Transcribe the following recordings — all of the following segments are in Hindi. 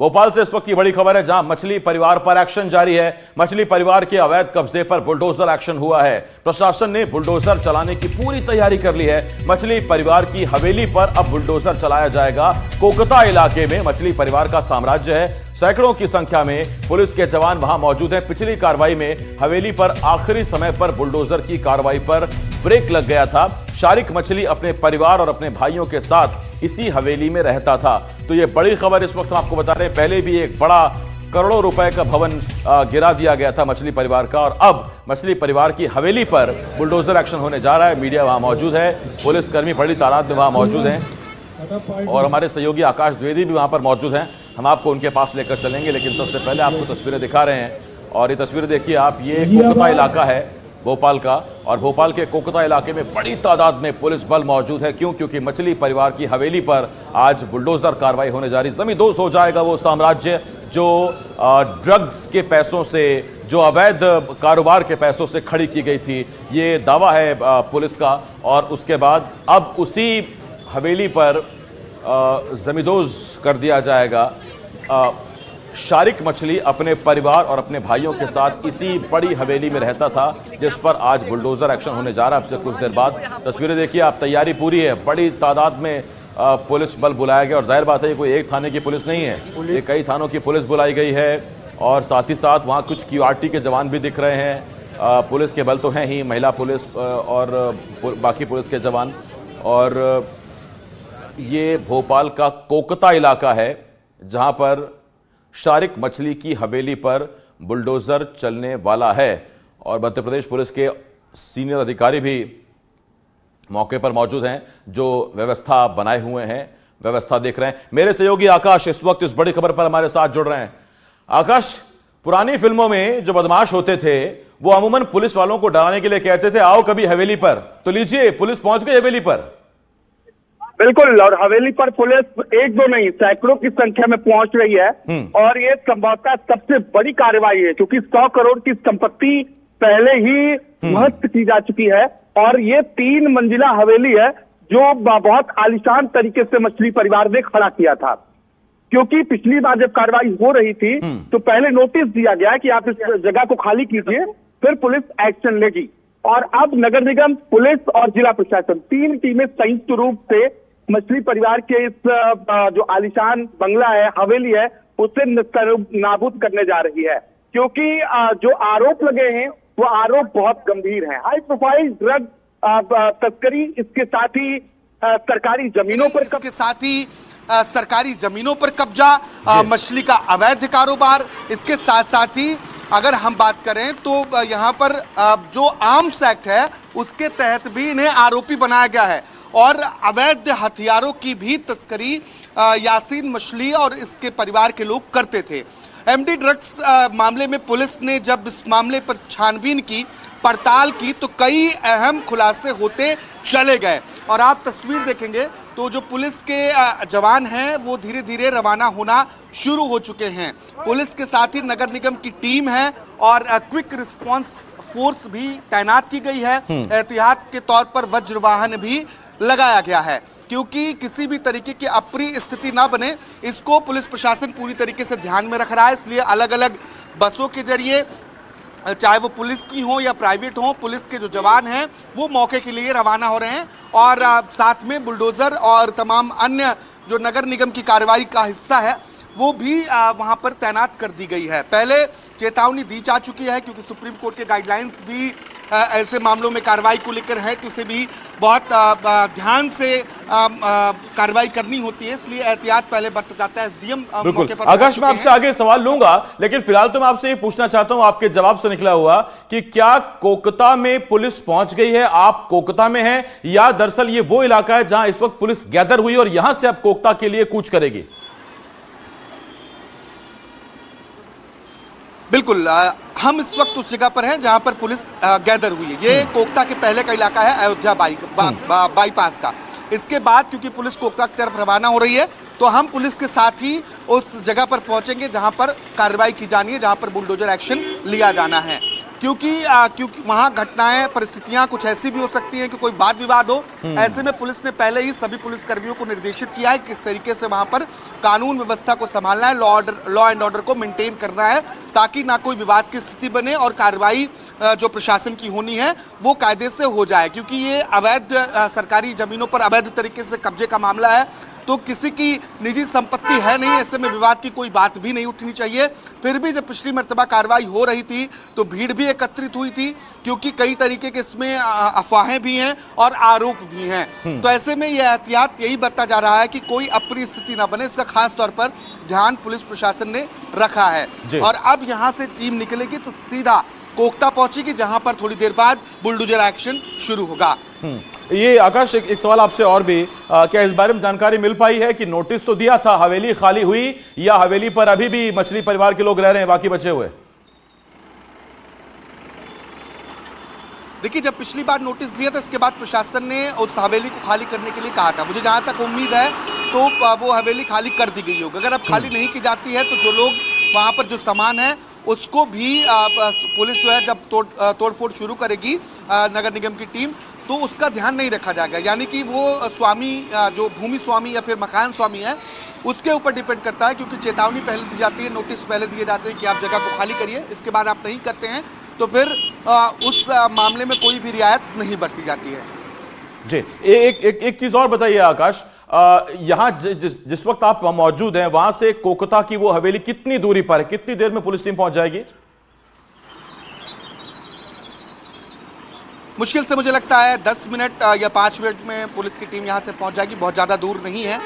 भोपाल से इस वक्त की बड़ी खबर है, जहां मछली परिवार पर एक्शन जारी है। मछली परिवार के अवैध कब्जे पर बुलडोजर एक्शन हुआ है। प्रशासन ने बुलडोजर चलाने की पूरी तैयारी कर ली है। मछली परिवार की हवेली पर अब बुलडोजर चलाया जाएगा। कोकता इलाके में मछली परिवार का साम्राज्य है। सैकड़ों की संख्या में पुलिस के जवान वहां मौजूद हैं। पिछली कार्रवाई में हवेली पर आखिरी समय पर बुलडोजर की कार्रवाई पर ब्रेक लग गया था। शारिक मछली अपने परिवार और अपने भाइयों के साथ इसी हवेली में रहता था। तो ये बड़ी खबर इस वक्त हम आपको बता रहे हैं। पहले भी एक बड़ा करोड़ों रुपए का भवन गिरा दिया गया था मछली परिवार का, और अब मछली परिवार की हवेली पर बुलडोजर एक्शन होने जा रहा है। मीडिया वहां मौजूद है, पुलिसकर्मी बड़ी तादाद में वहां मौजूद हैं और हमारे सहयोगी आकाश द्विवेदी भी वहां पर मौजूद हैं। हम आपको उनके पास लेकर चलेंगे, लेकिन सबसे पहले आपको तस्वीरें दिखा रहे हैं। और ये तस्वीरें देखिए आप, ये कोकता इलाका है भोपाल का, और भोपाल के कोकता इलाके में बड़ी तादाद में पुलिस बल मौजूद है। क्यों? क्योंकि मछली परिवार की हवेली पर आज बुलडोजर कार्रवाई होने जा रही। जमींदोज हो जाएगा वो साम्राज्य जो ड्रग्स के पैसों से, जो अवैध कारोबार के पैसों से खड़ी की गई थी। ये दावा है पुलिस का। और उसके बाद अब उसी हवेली पर जमींदोज कर दिया जाएगा। शारिक मछली अपने परिवार और अपने भाइयों के साथ इसी बड़ी हवेली में रहता था, जिस पर आज बुलडोजर एक्शन होने जा रहा है। अब से कुछ देर बाद तस्वीरें देखिए आप, तैयारी पूरी है। बड़ी तादाद में पुलिस बल बुलाया गया, और जाहिर बात है ये कोई एक थाने की पुलिस नहीं है, ये कई थानों की पुलिस बुलाई गई है। और साथ ही साथ वहाँ कुछ QRT के जवान भी दिख रहे हैं। पुलिस के बल तो हैं ही, महिला पुलिस और बाकी पुलिस के जवान। और ये भोपाल का कोकता इलाका है, जहाँ पर शारिक मछली की हवेली पर बुलडोजर चलने वाला है। और मध्य प्रदेश पुलिस के सीनियर अधिकारी भी मौके पर मौजूद हैं, जो व्यवस्था बनाए हुए हैं, व्यवस्था देख रहे हैं। मेरे सहयोगी आकाश इस वक्त इस बड़ी खबर पर हमारे साथ जुड़ रहे हैं। आकाश, पुरानी फिल्मों में जो बदमाश होते थे वो अमूमन पुलिस वालों को डराने के लिए कहते थे आओ कभी हवेली पर, तो लीजिए पुलिस पहुंच गई हवेली पर। बिल्कुल, और हवेली पर पुलिस एक दो नहीं सैकड़ों की संख्या में पहुंच रही है। और ये संभवतः सबसे बड़ी कार्रवाई है, क्योंकि 100 करोड़ की संपत्ति पहले ही ध्वस्त की जा चुकी है। और ये 3 मंजिला हवेली है जो बहुत आलीशान तरीके से मछली परिवार ने खड़ा किया था। क्योंकि पिछली बार जब कार्रवाई हो रही थी तो पहले नोटिस दिया गया कि आप इस जगह को खाली कीजिए, फिर पुलिस एक्शन लेगी। और अब नगर निगम, पुलिस और जिला प्रशासन 3 टीमें संयुक्त रूप से मछली परिवार के इस जो आलीशान बंगला है, हवेली है, उसे नाबूद करने जा रही है। क्योंकि जो आरोप लगे हैं वो आरोप बहुत गंभीर हैं। हाई प्रोफाइल ड्रग तस्करी, इसके साथ ही सरकारी जमीनों पर सरकारी जमीनों पर कब्जा, मछली का अवैध कारोबार, इसके साथ साथ ही अगर हम बात करें तो यहाँ पर जो आर्म्स एक्ट है उसके तहत भी इन्हें आरोपी बनाया गया है। और अवैध हथियारों की भी तस्करी यासीन मछली और इसके परिवार के लोग करते थे। MD ड्रग्स मामले में पुलिस ने जब इस मामले पर छानबीन की, पड़ताल की, तो कई अहम खुलासे होते चले गए। और आप तस्वीर देखेंगे तो जो पुलिस के जवान हैं वो धीरे धीरे रवाना होना शुरू हो चुके हैं। पुलिस के साथ ही नगर निगम की टीम है और क्विक रिस्पांस फोर्स भी तैनात की गई है। एहतियात के तौर पर वज्र वाहन भी लगाया गया है, क्योंकि किसी भी तरीके की अप्रिय स्थिति ना बने, इसको पुलिस प्रशासन पूरी तरीके से ध्यान में रख रहा है। इसलिए अलग अलग बसों के जरिए, चाहे वो पुलिस की हो या प्राइवेट हो, पुलिस के जो जवान हैं वो मौके के लिए रवाना हो रहे हैं। और साथ में बुलडोजर और तमाम अन्य जो नगर निगम की कार्रवाई का हिस्सा है वो भी वहां पर तैनात कर दी गई है। पहले चेतावनी दी जा चुकी है, क्योंकि सुप्रीम कोर्ट के गाइडलाइंस भी ऐसे मामलों में कार्रवाई को लेकर है कि उसे भी बहुत ध्यान से कार्रवाई करनी होती है। इसलिए एहतियात पहले बरता जाता है। SDM मौके पर। आकाश, मैं आपसे आगे सवाल लूंगा, लेकिन फिलहाल तो मैं आपसे ये पूछना चाहता हूं, आपके जवाब से निकला हुआ कि क्या कोकता में पुलिस पहुंच गई है? आप कोकता में हैं या दरअसल ये वो इलाका है जहां इस वक्त पुलिस गैदर हुई और यहां से अब कोकता के लिए कूच करेगी? बिल्कुल, हम इस वक्त उस जगह पर हैं जहां पर पुलिस गैदर हुई है। ये कोकता के पहले का इलाका है, अयोध्या बाईपास का। इसके बाद क्योंकि पुलिस कोकता की तरफ रवाना हो रही है, तो हम पुलिस के साथ ही उस जगह पर पहुंचेंगे जहां पर कार्रवाई की जानी है, जहां पर बुलडोजर एक्शन लिया जाना है। क्योंकि वहां घटनाएं परिस्थितियां कुछ ऐसी भी हो सकती हैं कि कोई वाद विवाद हो। ऐसे में पुलिस ने पहले ही सभी पुलिसकर्मियों को निर्देशित किया है किस तरीके से वहां पर कानून व्यवस्था को संभालना है, लॉ एंड ऑर्डर को मेंटेन करना है, ताकि ना कोई विवाद की स्थिति बने और कार्रवाई जो प्रशासन की होनी है वो कायदे से हो जाए। क्योंकि ये अवैध सरकारी जमीनों पर अवैध तरीके से कब्जे का मामला है, तो किसी की निजी संपत्ति है नहीं, ऐसे में विवाद की कोई बात भी नहीं उठनी चाहिए। फिर भी जब पिछली मर्तबा कार्रवाई हो रही थी तो भीड़ भी एकत्रित हुई थी, क्योंकि कई तरीके के इसमें अफवाहें भी हैं और आरोप भी हैं। तो ऐसे में यह एहतियात यही बरता जा रहा है कि कोई अप्रिय स्थिति ना बने, इसका खास तौर पर ध्यान पुलिस प्रशासन ने रखा है। और अब यहाँ से टीम निकलेगी तो सीधा कोकता पहुंचेगी, जहां पर थोड़ी देर बाद बुलडोजर एक्शन शुरू होगा। ये आकाश, एक सवाल आपसे और भी, क्या इस बारे में जानकारी मिल पाई है कि नोटिस तो दिया था, हवेली खाली हुई या हवेली पर अभी भी मछली परिवार के लोग रह रहे हैं, बाकी बचे हुए? देखिए, जब पिछली बार नोटिस दिया था इसके बाद प्रशासन ने उस हवेली को खाली करने के लिए कहा था। मुझे जहां तक उम्मीद है तो वो हवेली खाली कर दी गई होगी। अगर अब खाली नहीं की जाती है तो जो लोग वहां पर जो सामान है उसको भी पुलिस जो है जब तोड़फोड़ शुरू करेगी नगर निगम की टीम, तो उसका ध्यान नहीं रखा जाएगा। यानी कि वो स्वामी, जो भूमि स्वामी या फिर मकान स्वामी है, उसके ऊपर डिपेंड करता है। क्योंकि चेतावनी पहले दी जाती है, नोटिस पहले दिए जाते हैं कि आप जगह को खाली करिए, इसके बाद आप नहीं करते हैं तो फिर उस मामले में कोई भी रियायत नहीं बरती जाती है। जी, एक चीज और बताइए आकाश, यहां जिस वक्त आप मौजूद हैं वहां से कोकता की वो हवेली कितनी दूरी पर है? कितनी देर में पुलिस टीम पहुंच जाएगी? मुश्किल से मुझे लगता है 10 मिनट या 5 मिनट में पुलिस की टीम यहां से पहुंच जाएगी। बहुत ज़्यादा दूर नहीं है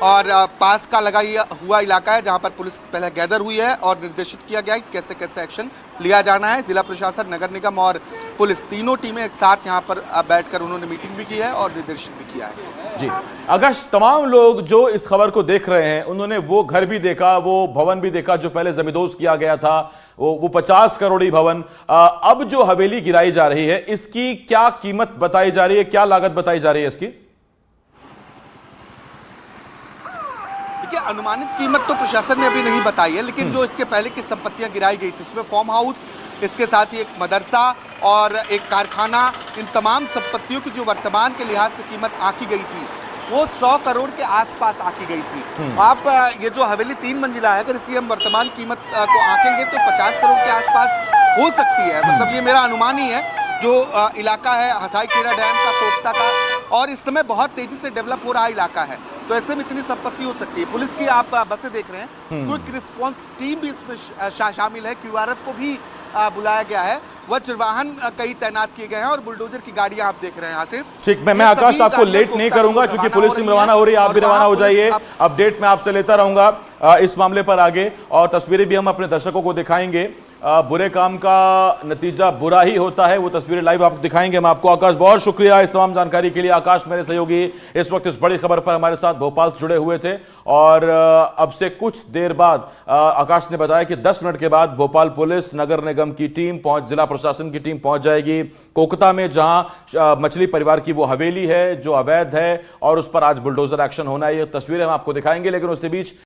और पास का लगा हुआ इलाका है, जहां पर पुलिस पहले गैदर हुई है और निर्देशित किया गया है कि कैसे कैसे एक्शन लिया जाना है। जिला प्रशासन, नगर निगम और पुलिस तीनों टीमें एक साथ यहां पर बैठकर उन्होंने मीटिंग भी की है और निर्देशित भी किया है। जी आकाश, तमाम लोग जो इस खबर को देख रहे हैं उन्होंने वो घर भी देखा, वो भवन भी देखा जो पहले जमींदोज किया गया था, वो 50 करोड़ी भवन। अब जो हवेली गिराई जा रही है इसकी क्या कीमत बताई जा रही है, क्या लागत बताई जा रही है इसकी? देखिए, अनुमानित कीमत तो प्रशासन ने अभी नहीं बताई है, लेकिन जो इसके पहले की संपत्तियां गिराई गई थी उसमें फार्म हाउस, इसके साथ ही एक मदरसा और एक कारखाना, इन तमाम संपत्तियों की जो वर्तमान के लिहाज से कीमत आंकी गई थी वो 100 करोड़ के आसपास आंकी गई थी। आप ये जो हवेली 3 मंजिला है, अगर इसी हम वर्तमान कीमत को आंकेंगे तो 50 करोड़ के आसपास हो सकती है। मतलब ये मेरा अनुमान ही है। जो इलाका है हथाईखेड़ा डैम का, कोकता का, और इस समय बहुत तेजी से डेवलप हो रहा इलाका है, तो ऐसे में इतनी संपत्ति हो सकती है। पुलिस की आप बसें देख रहे हैं, क्विक रिस्पांस टीम भी इसमें शामिल है, QRF को भी बुलाया गया है, वज्र वाहन कई तैनात किए गए हैं और बुलडोजर की गाड़ियां आप देख रहे हैं आसिफ। ठीक, मैं आकाश आपको लेट नहीं करूंगा क्योंकि पुलिस टीम रवाना हो रही है, आप भी रवाना हो जाइए। अपडेट मैं आपसे लेता रहूंगा इस मामले पर आगे, और तस्वीरें भी हम अपने दर्शकों को दिखाएंगे। बुरे काम का नतीजा बुरा ही होता है, वो तस्वीरें लाइव आपको दिखाएंगे हम आपको। आकाश, बहुत शुक्रिया इस तमाम जानकारी के लिए। आकाश मेरे सहयोगी इस वक्त इस बड़ी खबर पर हमारे साथ भोपाल से जुड़े हुए थे, और अब से कुछ देर बाद आकाश ने बताया कि 10 मिनट के बाद भोपाल पुलिस, नगर निगम की टीम जिला प्रशासन की टीम पहुंच जाएगी कोकता में, जहां मछली परिवार की वो हवेली है जो अवैध है और उस पर आज बुलडोजर एक्शन होना है। ये तस्वीरें हम आपको दिखाएंगे, लेकिन उसके बीच